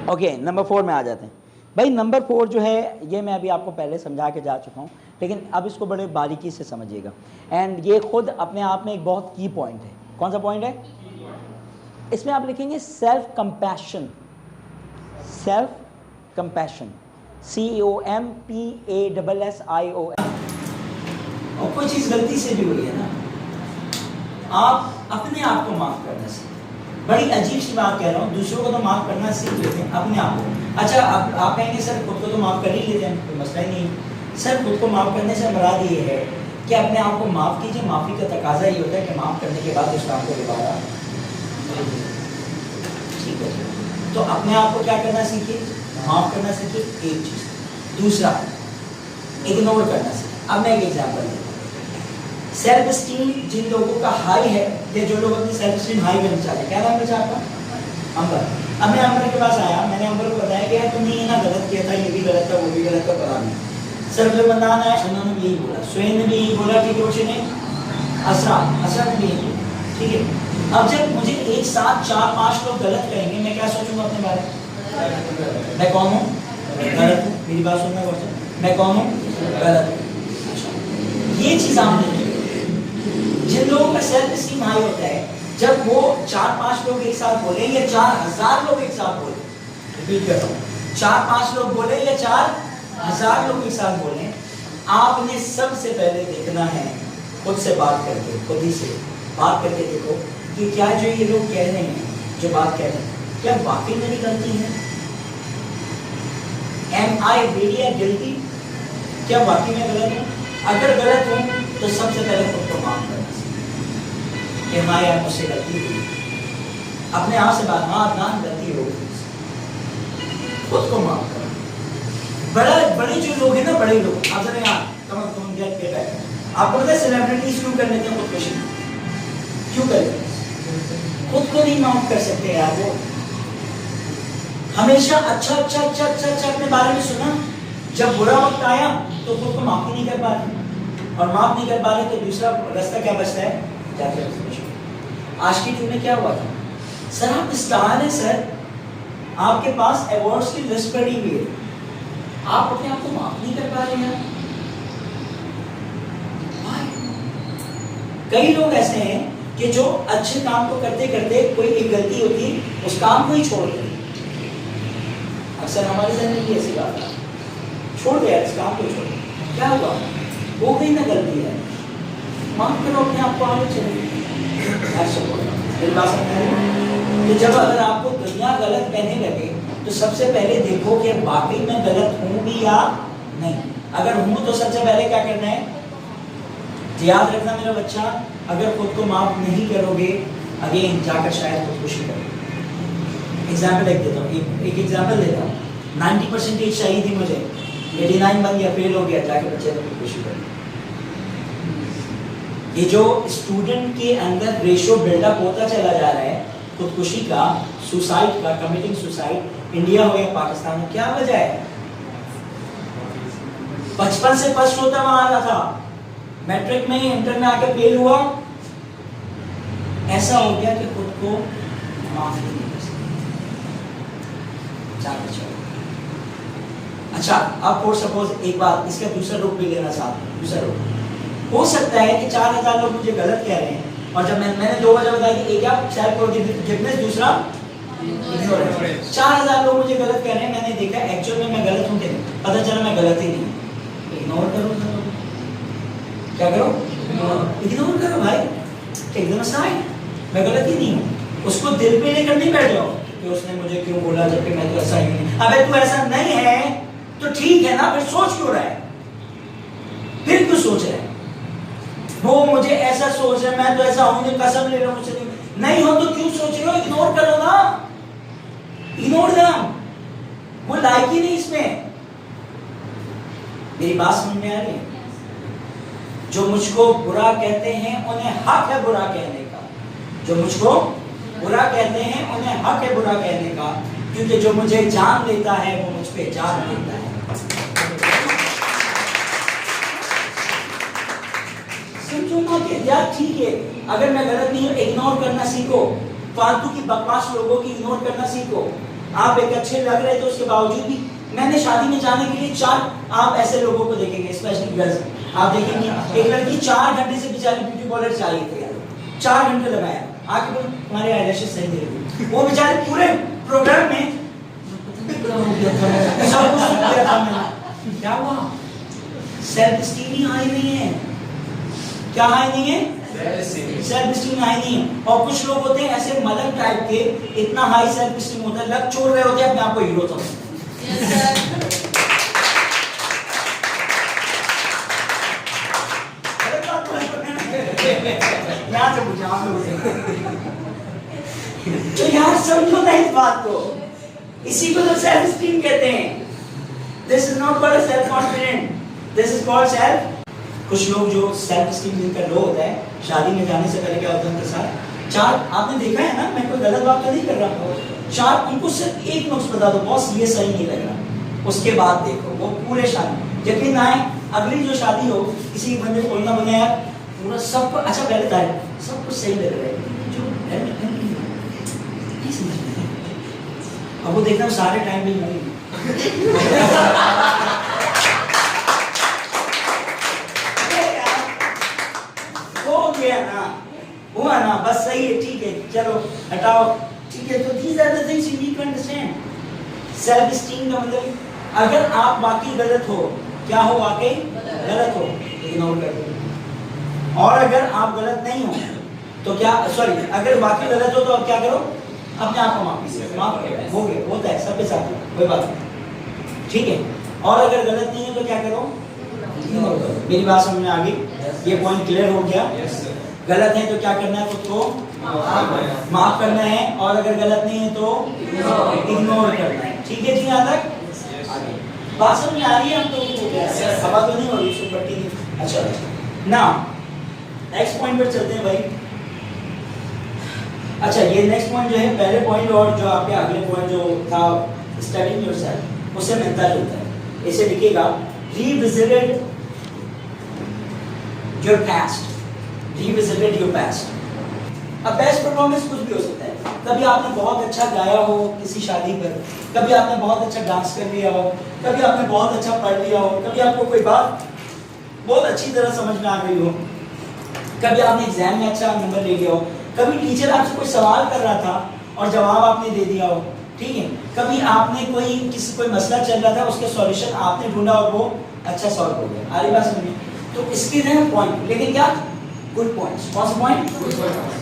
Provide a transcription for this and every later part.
Okay, number 4 में आ जाते हैं। भाई नंबर 4 जो है ये मैं अभी आपको पहले समझा के जा चुका हूँ, लेकिन अब इसको बड़े बारीकी से समझिएगा। एंड ये खुद अपने आप में एक बहुत की पॉइंट है। कौन सा पॉइंट है? इसमें आप लिखेंगे self compassion. Self compassion, COMPASSION। और कोई चीज़ गलती से भी हुई है ना, आप अपने आप को माफ करना सीखें। बड़ी अजीब सी बात कह रहा हूँ, दूसरों को तो माफ करना सीख लेते हैं, अपने आप को। अच्छा, अब आप कहेंगे सर खुद को तो माफ कर ही लेते हैं, कोई मसला ही नहीं। सर खुद को माफ करने से मुराद ये है कि अपने आप को माफ कीजिए। माफी का तकाजा ये होता है कि माफ करने के बाद उस काम को दोबारा, ठीक है। तो अपने आप को क्या करना सीखिए, माफ करना सीखिए, एक चीज। दूसरा, इग्नोर करना सीखिए। अब मैं एक एग्जाम्पल देता हूँ। सेल्फ स्टीम जिन लोगों का हाई है, या जो लोग अपनी सेल्फ स्टीम हाई करना चाहते हैं, क्या नाम है आपका? अंबर। अब मैं अंबर के पास आया, मैंने अंबर को बताया कि यार तुमने ये ना गलत किया था, ये भी गलत था, वो भी गलत था, पता नहीं। सर जो बंदा आया उन्होंने भी यही बोला, सुहेल ने भी यही बोला, ठीक है, ने असरा ने भी यही बोला, ठीक है। अब जब मुझे एक साथ 4-5 लोग गलत कहेंगे, मैं क्या सोचूंगा अपने बारे में? मैं कौन हूँ? गलत हूँ। मेरी बात सुनना पड़ता, मैं कौन हूँ? गलत हूँ। ये चीज आपने, जिन लोगों का सेल्फ स्टीम हाई होता है, जब वो 4-5 लोग एक साथ बोले या 4000 लोग एक साथ बोले, रिपीट करता हूँ, 4-5 लोग बोले या 4000 लोग एक साथ बोले, आपने सबसे पहले देखना है, खुद से बात करके, खुद ही से बात करके देखो कि क्या जो ये लोग कह रहे हैं, जो बात कह रहे हैं, क्या वाकई मेरी गलती है? Am I really guilty? क्या वाकई में गलत हूँ? अगर गलत हूँ तो सबसे पहले खुद को माफ करना कि हाँ यार मुझसे गलती हुई। अपने आप से बात, हाँ अदनान गलती हो गई, खुद को माफ करो। बड़े जो लोग हैं ना, बड़े लोग, आप जरा यहाँ तुम गेट पे बैठे, आपको पता है सेलिब्रिटीज क्यों कर लेते हैं खुदकुशी? क्यों कर लेते हैं? खुद को नहीं माफ कर सकते यार। वो हमेशा अच्छा अपने बारे में सुना, जब बुरा वक्त आया तो खुद को माफ ही नहीं कर पा रहे, और माफ नहीं कर पा रहे तो दूसरा रास्ता क्या बचता है? आज की टीम में क्या हुआ था? सर आप स्टार हैं सर, आपके पास अवार्ड्स की लिस्ट पड़ी हुई है, आप अपने आप को माफ नहीं कर पा रहे हैं। कई लोग ऐसे हैं कि जो अच्छे काम को करते करते कोई एक गलती होती है, उस काम को ही छोड़ देते। अक्सर हमारे जिंदगी ऐसी बात है, छोड़ दिया इस काम को, छोड़ क्या हुआ? वो गई ना गलती है, माफ करो अपने आप को, आगे चले। तो जब अगर आपको दुनिया गलत कहने लगे तो सबसे पहले देखो कि वाकई मैं गलत हूँ भी या नहीं। अगर हूँ तो सबसे पहले क्या करना है? याद रखना मेरा बच्चा, अगर खुद को माफ नहीं करोगे, अगेन जाकर शायद खुदकुशी करोगे। एग्जाम्पल एक देता हूँ, एक एग्जाम्पल देता हूँ। 90% चाहिए थी मुझे, 89 बन गया, फेल हो गया, जाके बच्चे ने खुदकुशी कर ली। ये जो स्टूडेंट के अंदर रेशो बिल्डअप होता चला जा रहा है खुदकुशी का, सुसाइड का, कमिटिंग सुसाइड, इंडिया हो या पाकिस्तान में, क्या वजह है? बचपन से फर्स्ट होता हुआ आ रहा था, मैट्रिक में इंटर में आके फेल हुआ, ऐसा हो गया कि खुद को माफ नहीं कर सकते। अच्छा, अब फॉर सपोज एक बात, इसका दूसरा रूप भी लेना चाहता हूँ। दूसरा रूप हो सकता है कि 4000 लोग मुझे गलत कह रहे हैं, और जब मैंने 2 वजह बताई कि एक आप सेल्फ फॉरगिवनेस, दूसरा इग्नोरेंस। 4000 लोग मुझे गलत कह रहे हैं, मैंने देखा एक्चुअल में मैं गलत हूँ, पता चला मैं गलत ही नहीं। इग्नोर करो, क्या करो? इग्नोर करो भाई, टेक देम असाइड, मैं गलत ही नहीं हूँ। उसको दिल पे लेकर नहीं बैठ जाओ कि उसने मुझे क्यों बोला जबकि मैं तो ऐसा ही नहीं। अबे तू ऐसा नहीं है तो ठीक है ना, फिर सोच क्यों रहा है? फिर क्यों सोच रहा है? वो मुझे ऐसा सोच रहा है, मैं तो ऐसा हूं, कसम ले रहा हूं मुझसे नहीं हो, तो क्यों सोच रहे हो? इग्नोर करो ना, इग्नोर देम, वो लायक ही नहीं इसमें। मेरी बात समझ में आ रही है? जो मुझको बुरा कहते हैं उन्हें हक है बुरा कहने का, जो मुझको बुरा कहते हैं उन्हें हक है बुरा कहने का, क्योंकि जो मुझे जान देता है वो मुझ पे जान देता है। समझो ना कि यार ठीक है, अगर मैं गलत नहीं हूं, इग्नोर करना सीखो, फालतू की बकवास लोगों की इग्नोर करना सीखो। आप एक अच्छे लग रहे थे, उसके बावजूद भी मैंने शादी में जाने के लिए 4, आप ऐसे लोगों को देखेंगे स्पेशली गर्ल्स, आप देखेंगे एक लड़की 4 घंटे से बेचारी ब्यूटी पार्लर चाहिए थे यार, 4 घंटे लगाया आके बोल तुम्हारे आईलैशेस सही दे रही, वो बेचारे पूरे प्रोग्राम में क्या हुआ, सेल्फ स्टीम ही हाई नहीं है, क्या हाई नहीं है, सेल्फ स्टीम हाई नहीं है। और कुछ लोग होते हैं ऐसे मलक टाइप के, इतना हाई सेल्फ स्टीम होता है, लग छोड़ रहे होते हैं अपने आप को हीरो समझते यहाँ से पूछा आप लोगों से तो यार समझो ना इस बात को, इसी को तो सेल्फ स्टीम कहते हैं। This is not called self confident, this is called self. कुछ लोग जो सेल्फ स्टीम जिनका लो होता है, शादी में जाने से पहले क्या होता है उनके साथ 4, आपने देखा है ना, मैं कोई गलत बात तो नहीं कर रहा, 4 उनको सिर्फ एक नुक्स बता दो, बॉस ये सही नहीं लग रहा, उसके बाद देखो वो पूरे शादी यकीन ना आए, अगली जो शादी हो किसी बंदे को बोलना बने यार पूरा सब अच्छा पहले तारीफ सब कुछ सही लग रहा है, जो नहीं समझ में, अब वो देखना सारे टाइम भी नहीं हो गया ना, हुआ ना, बस सही है, ठीक है, चलो हटाओ, ठीक है। तो these are the things you need to understand. Self esteem का मतलब अगर आप वाकई गलत हो, क्या हो वाकई गलत हो, इग्नोर कर दो। और अगर आप गलत नहीं हो तो क्या, सॉरी, अगर वाकई गलत हो तो आप क्या करो, अपने आप को माफ करो, हो गया, होता है सबके साथ, कोई बात नहीं, ठीक है। और अगर गलत नहीं है तो क्या करो, इग्नोर करो। मेरी बात समझ में आ गई, ये पॉइंट क्लियर हो गया। गलत है तो क्या करना है, खुद को माफ करना है, और अगर गलत नहीं है तो इग्नोर करना है, ठीक है जी। यहाँ तक बात समझ में आ रही है, हम तो हवा तो नहीं हो रही, सुनपट्टी नहीं। अच्छा ना, नेक्स्ट पॉइंट पर चलते हैं भाई। अच्छा, ये नेक्स्ट पॉइंट जो है, पहले पॉइंट और जो आपके अगले पॉइंट जो था स्टडीइंग योरसेल्फ, उससे मिलता जुलता है। इसे लिखिएगा, revisited your past, revisited your past. अब बेस्ट परफॉर्मेंस कुछ भी हो सकता है, कभी आपने बहुत अच्छा गाया हो किसी शादी पर, कभी आपने बहुत अच्छा डांस कर लिया हो, कभी आपने बहुत अच्छा पढ़ लिया हो, कभी आपको कोई बात बहुत अच्छी तरह समझ में आ गई हो, कभी आपने एग्जाम में अच्छा नंबर ले लिया हो, कभी टीचर आपसे कोई सवाल कर रहा था और जवाब आपने दे दिया हो, ठीक है, कभी आपने कोई मसला चल रहा था, उसके सॉल्यूशन आपने ढूंढा और वो अच्छा सॉल्व हो गया। आ रही बात समझ में? तो इसके लिए पॉइंट, लेकिन क्या गुड पॉइंट्स, कौन सा पॉइंट,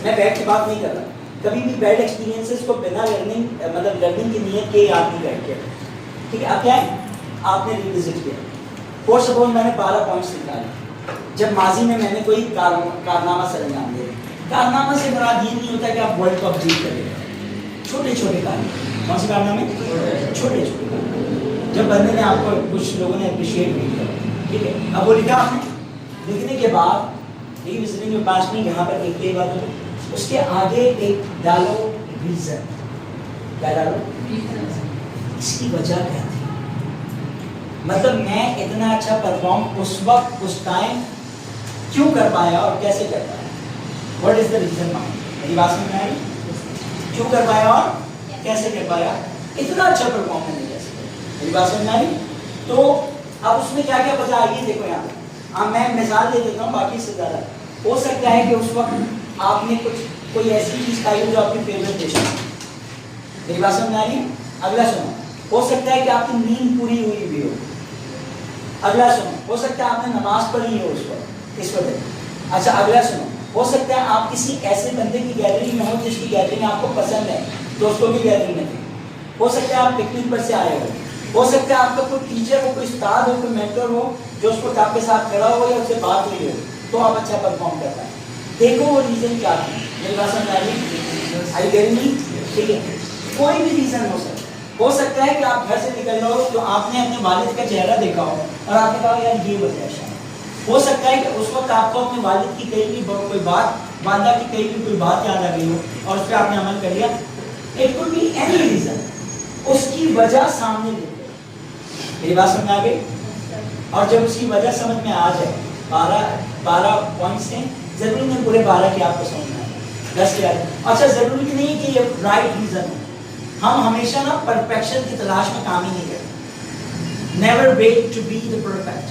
मैं बैड की बात नहीं कर रहा, कभी भी बैड एक्सपीरियंसेस को बिना लर्निंग की नीयत के याद नहीं करके, ठीक है। अब क्या है, आपने रिविजिट किया, फॉर सपोज मैंने 12 पॉइंट्स निकाले, जब माजी में मैंने कोई कारनामा सर अंजाम दिया, कारनामा से मुराद ये नहीं होता कि आप वर्ल्ड कप जीत करेंगे, छोटे छोटे कारनामे, कौन से कारनामे, छोटे छोटे, जब बंदे ने आपको, कुछ लोगों ने अप्रिशिएट भी किया, ठीक है। अब वो लिखा आपने, लिखने के बाद रिविजिटिंग के पास में यहाँ पर एक बात हो, उसके आगे एक डालो रीजन, क्या डालो, इसकी वजह क्या थी, मतलब मैं इतना अच्छा परफॉर्म उस वक्त उस टाइम क्यों कर पाया और कैसे कर पाया, what is the reason mind, मेरी बात समझ में आई, क्यों कर पाया और कैसे कर पाया, इतना अच्छा परफॉर्म करने कैसे, मेरी बात समझ में आई। तो अब उसमें क्या क्या वजह आई, देखो यहाँ पे, मैं मिसाल दे देता हूँ, बाकी से ज़्यादा हो सकता है कि उस वक्त आपने कोई ऐसी चीज़ खाई हो जो आपकी फेवरेट डिश है, मेरी बात समझ में आ रही है। अगला सुनो, हो सकता है कि आपकी नींद पूरी हुई भी हो, अगला सुनो, हो सकता है आपने नमाज पढ़ी हो उस वक्त, इस वक्त। अच्छा, अगला सुनो, हो सकता है आप किसी ऐसे बंदे की गैदरिंग में हो जिसकी गैदरिंग आपको पसंद है, दोस्तों की गैदरिंग में थे, हो सकता है आप पिकनिक पर से आए हो सकता है आपका कोई टीचर हो, कोई उस्ताद हो, कोई मेंटर हो जो उसको आपके साथ खड़ा हो या उससे बात हुई हो, तो आप अच्छा परफॉर्म कर पाए। देखो वो रीजन क्या था, मेरी बात समझ आ रही, आई गेटिंग मी, ठीक है। कोई भी रीजन हो सकता है कि आप घर से निकल रहे हो तो आपने अपने वालिद का चेहरा देखा हो और आपने कहा यार ये वजह है शायद। हो सकता है कि उस वक्त आपको अपने वालिद की कहीं भी कोई बात, वालदा की कहीं भी कोई बात याद आ गई हो और उस पर आपने अमल कर लिया। It could be any reason, उसकी वजह सामने देखो, मेरी बात समझ आ गई। और जब उसकी वजह समझ में आ जाए, 12 पॉइंट्स हैं, जरूरी नहीं पूरे 12 की आपको समझ में आए, 10 के आए। अच्छा, जरूरी नहीं कि ये राइट रीजन हो, हम हमेशा ना परफेक्शन की तलाश में काम ही नहीं करते। Never wait to be the perfect,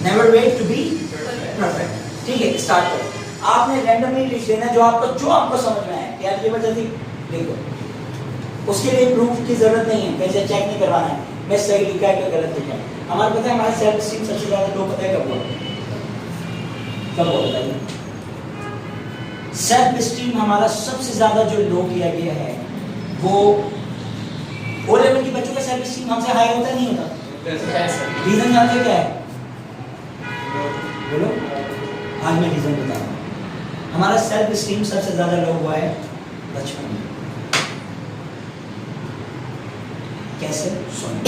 never wait to be perfect. ठीक है, स्टार्ट करो। आपने रैंडमली लिख देना जो आपको समझ में आए। यार ये जल्दी लिखो, उसके लिए प्रूफ की जरूरत नहीं है, कैसे चेक नहीं करवाना है मैं सही लिखा है क्या गलत लिखा है। हमारा पता है, हमारा सेल्फ एस्टीम सबसे ज्यादा लोग पता है कब होता है। सेल्फ एस्टीम हमारा सबसे ज्यादा जो लो किया गया है वो ओ लेवल के बच्चों का सेल्फ एस्टीम हमसे हाई होता नहीं होता। रीजन जानते क्या है? बोलो, आज मैं रीजन बताऊंगा। हमारा सेल्फ एस्टीम सबसे ज्यादा लो हुआ है बचपन में। कैसे? सुनो,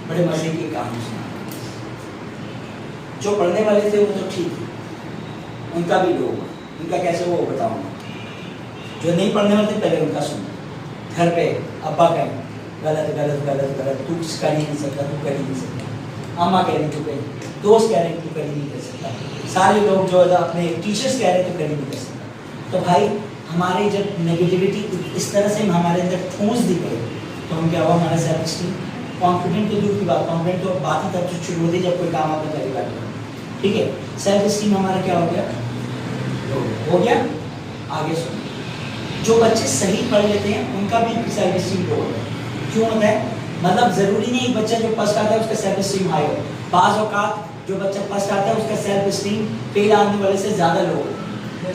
बड़े मजे की कहानी सुना। जो पढ़ने वाले थे वो तो ठीक है, उनका भी लो हुआ। उनका कैसे वो बताऊंगा। जो नहीं पढ़ने वाले थे पहले उनका सुनो। घर पे अब्बा कहें गलत गलत गलत गलत, तू कर ही नहीं सकता, तू कर ही नहीं सकता। अम्मा कह रही तू कर, दोस्त कह रहे तू कर ही नहीं कर सकता, सारे लोग जो अपने टीचर्स कह रहे तू कर ही नहीं कर सकता। तो भाई हमारी जब नेगेटिविटी इस तरह से हमारे अंदर ठूंस दी गई तो हम क्या हुआ, हमारा सेल्फ एस्टीम, कॉन्फिडेंट तो दूर की बात, कॉन्फिडेंट तो बात ही तब शुरू होती जब कोई काम आपने पहली बार किया। ठीक है, सेल्फ एस्टीम हमारा क्या हो गया, हो गया। आगे सुनो, जो बच्चे सही पढ़ लेते हैं उनका भी सेल्फ एस्टीम लो होता है। क्यों होता है? मतलब जरूरी नहीं बच्चा जो फर्स्ट आता है उसका सेल्फ एस्टीम हाई हो। बाज़ औकात जो बच्चा फर्स्ट आता है उसका सेल्फ एस्टीम फेल आने वाले से ज्यादा लो होता है।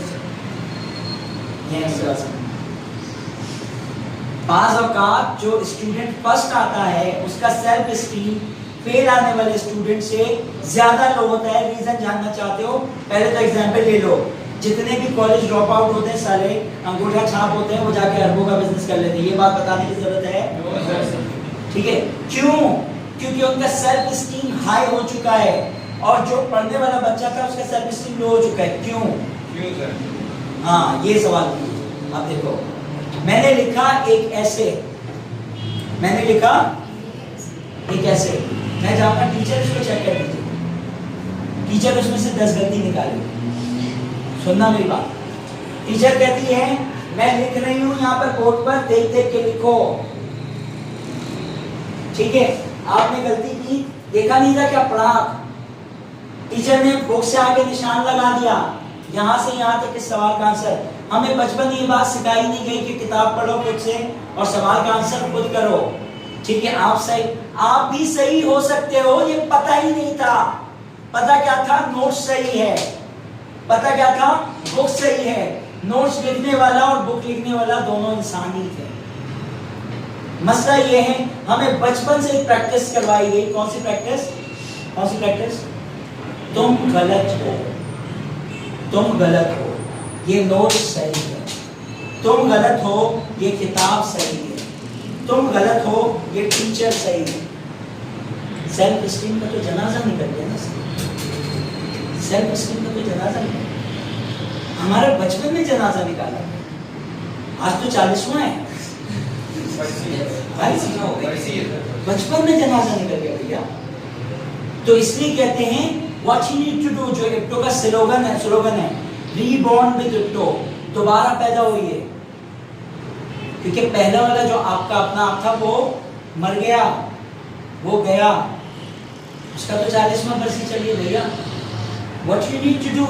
बाज़ औकात जो स्टूडेंट फर्स्ट आता है उसका सेल्फ एस्टीम फेल आने वाले स्टूडेंट से ज्यादा लो होता है। रीजन जानना चाहते हो? पहले तो एग्जांपल ले लो। जितने भी कॉलेज ड्रॉप आउट होते हैं सारे अंगूठा छाप होते हैं, वो जाके अरबों का बिजनेस कर लेते हैं। ये बात बताने की जरूरत है? ठीक है, क्यों? क्योंकि उनका सेल्फ एस्टीम हाई हो चुका है और जो पढ़ने वाला बच्चा था उसका सेल्फ एस्टीम लो हो चुका है। क्यों सर? हाँ, ये सवाल कीजिए। अब देखो, मैंने लिखा एक ऐसे, मैंने लिखा एक ऐसे, मैं जाऊंगा टीचर इसको चेक कर दीजिए। टीचर उसमें से 10 गलती निकाली। सुनना मेरी बात। टीचर कहती है मैं लिख रही हूं यहाँ पर बोर्ड पर, देख देख के लिखो। ठीक है, आपने गलती की, देखा नहीं था क्या पढ़ा। टीचर ने बुक से आगे निशान लगा दिया, यहाँ से यहाँ तक के सवाल का आंसर। हमें बचपन में ये बात सिखाई नहीं गई कि किताब पढ़ो खुद से और सवाल का आंसर खुद करो। ठीक है, आप भी सही हो सकते हो, ये पता ही नहीं था। पता क्या था? नोट्स सही है। पता क्या था? बुक सही है। नोट्स लिखने वाला और बुक लिखने वाला दोनों इंसान ही थे। मसला ये है, हमें बचपन से प्रैक्टिस करवाई गई। कौन सी प्रैक्टिस? कौन सी प्रैक्टिस? तुम गलत हो, तुम गलत हो, ये नोट्स सही है। तुम गलत हो, ये किताब सही है। तुम गलत हो, ये टीचर सही है। सेल्फ एस्टीम का तो जनाजा निकल गया ना। सेल्फ एस्टीम का तो जनाजा निकल गया। हमारे बचपन में जनाजा निकाला, आज तो 40वां है। बचपन में जनाजा निकल गया भैया। तो इसलिए कहते हैं what you need to do, जो इप्टो का स्लोगन है रीबॉर्न विद इप्टो, दोबारा पैदा होइए। क्योंकि पहला वाला जो आपका अपना आप था वो मर गया, वो गया, उसका तो 40वां बरसी चलिए भैया। What you need to do,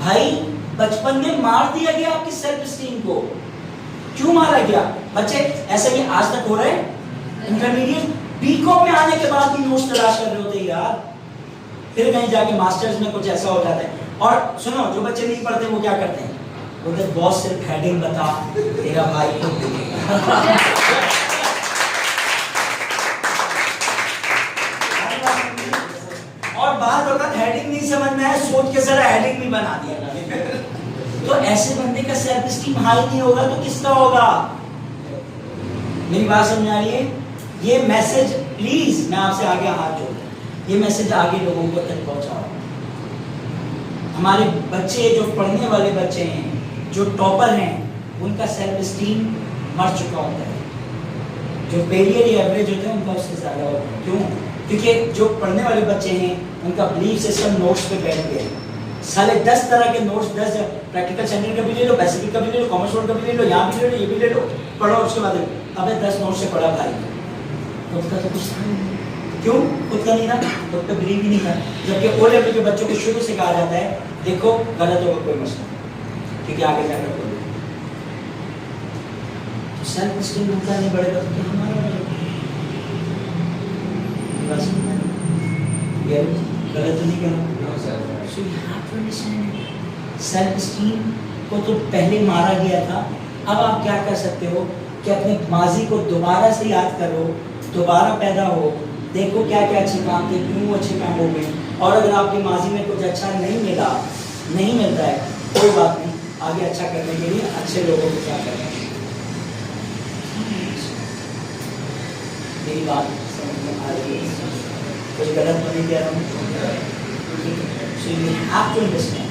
भाई बचपन में मार दिया गया आपकी सेल्फ एस्टीम को। क्यों मारा गया? बच्चे ऐसे ही आज तक हो रहे हैं। इंटरमीडिएट बीकॉम में आने के बाद भी नोट्स तलाश कर रहे होते यार, फिर कहीं जाके मास्टर्स में कुछ ऐसा हो जाता है। और सुनो, जो बच्चे नहीं पढ़ते वो क्या करते हैं, बोलते बॉस सिर्फ हेडिंग बता, तेरा भाई तो और बात वक्त हेडिंग नहीं समझ में है, सोच के जरा हेडिंग भी बना दिया। तो ऐसे बंदे का सेल्फ एस्टीम हाई नहीं होगा तो किसका होगा? मेरी बात समझ आ रही है? ये मैसेज प्लीज मैं आपसे आगे हाथ जोड़, ये मैसेज आगे लोगों को तक पहुंचाओ। हमारे बच्चे जो पढ़ने वाले बच्चे हैं, जो टॉपर हैं, उनका सेल्फ एस्टीम मर चुका होता है। जो फेलियर या एवरेज होते हैं उनका उससे ज्यादा होता है। क्यों? क्योंकि जो पढ़ने वाले बच्चे हैं उनका बिलीफ सिस्टम नोट्स पे बैठ गया है। साले 10 तरह के नोट्स, 10 प्रैक्टिकल सेंटर का भी ले लो, पैसिफिक का भी ले लो, कॉमर्स रोड का भी ले लो, यहाँ भी ले लो, ये भी ले लो, पढ़ो। उसके बाद अबे 10 नोट से पढ़ा भाई, खुद का तो कुछ था नहीं। क्यों खुद का नहीं था? खुद पे बिलीव ही नहीं था। जबकि ओ लेवल के बच्चों को शुरू से कहा जाता है देखो गलत होगा कोई मसला नहीं, क्योंकि आगे जाकर कोई सेल्फ स्टीम उनका नहीं बढ़ेगा तो क्या हमारा गलत तो नहीं करा। So you have to understand self esteem को तो पहले मारा गया था। अब आप क्या कर सकते हो कि अपने माजी को दोबारा से याद करो, दोबारा पैदा हो, देखो क्या क्या अच्छे काम थे, क्यों अच्छे काम हो गए। और अगर आपके माजी में कुछ अच्छा नहीं मिलता है, कोई बात नहीं, आगे अच्छा करने के लिए अच्छे लोगों को क्या करना है। मेरी बात समझ में आ रही है? कुछ गलत तो नहीं कह रहा हूँ? So you have to understand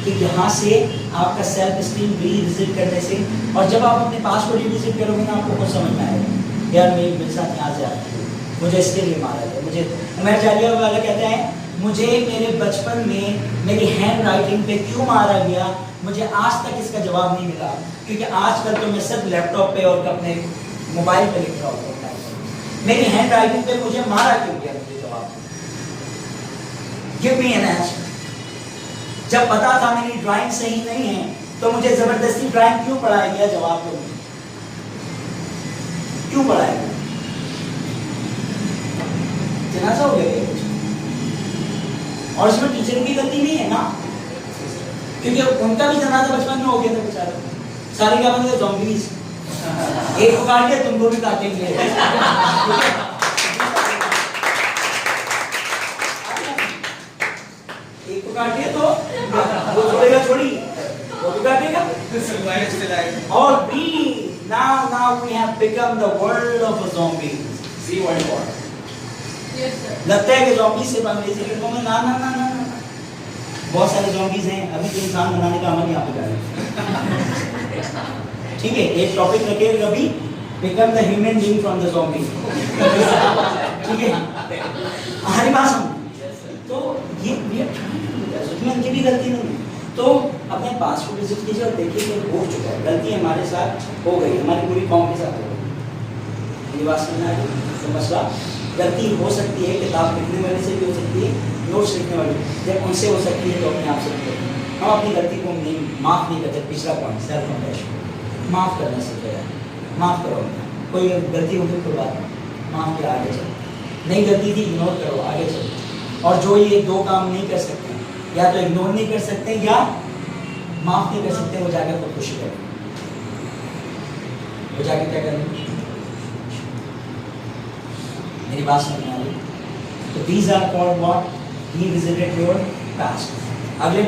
कि यहाँ से आपका सेल्फ स्टीम रीविजिट करने से, और जब आप अपने पास को रीविजिट करोगे ना आपको कुछ समझ में आएगा यार मेरे साथ यहाँ से आती है, मुझे इसके लिए मारा गया। मुझे उमर जालिया वाला कहता है मुझे मेरे बचपन में मेरी हैंड राइटिंग पे क्यों मारा गया, मुझे आज तक इसका जवाब नहीं मिला, क्योंकि आजकल तो मैं सिर्फ लैपटॉप पे और अपने मोबाइल पे लिख रहा हूँ। मेरी हैंड राइटिंग पे मुझे मारा क्यों गया, मुझे जवाब गिव मी एन आंसर। जब पता था मेरी ड्राइंग सही नहीं है तो मुझे जबरदस्ती ड्राइंग क्यों पढ़ाया गया, जवाब दो क्यों पढ़ाया गया? जनाजा हो गया कुछ, और इसमें टीचर की गलती नहीं है ना, क्योंकि उनका भी जनाजा बचपन में हो गया था बेचारा। सारे क्या बन गए ज़ॉम्बीज़, एक को काट दिया तुमको भी काटेंगे। एक को काट दिया तो वो छोड़ेगा थोड़ी, वो भी काटेगा। और भी now we have become the world of zombies. See World War. Yes sir. लगता है कि ज़ॉम्बी सिर्फ अंग्रेजी फिल्मों में ना बहुत सारे ज़ॉम्बीज़ हैं। अभी तो इंसान बनाने का अमल यहाँ पे जा रहा है। ठीक है, एक टॉपिक रखे कभी become the human being from the zombie. ठीक है, हमारी बात समझ। तो ये उसमें उनकी भी गलती नहीं है। तो अपने पास को विजिट कीजिए और देखिए कि हो चुका है, गलती हमारे साथ हो गई, हमारी पूरी कौम के साथ हो गई। ये बात समझ आ गई? तो मसला गलती हो सकती है, किताब लिखने वाले से भी हो सकती है, नोट्स लिखने वाले, जब उनसे हो सकती है तो अपने आप से हम अपनी गलती को नहीं माफ़ नहीं करते। पिछला पॉइंट सेल्फ कंपैशन, माफ़ करना सीखे, माफ़ करो। कोई गलती होगी कोई बात नहीं, माफ़ किया, आगे चलो। नहीं गलती थी इग्नोर करो, आगे चलो। और जो ये दो काम नहीं कर सकते, या तो इग्नोर नहीं कर सकते या माफ़ नहीं कर सकते, वो जाकर खुदकुशी करें। वो जाके क्या करें? मेरी बात समझ में आ रही? तो these are called what? Revisited your past. अगले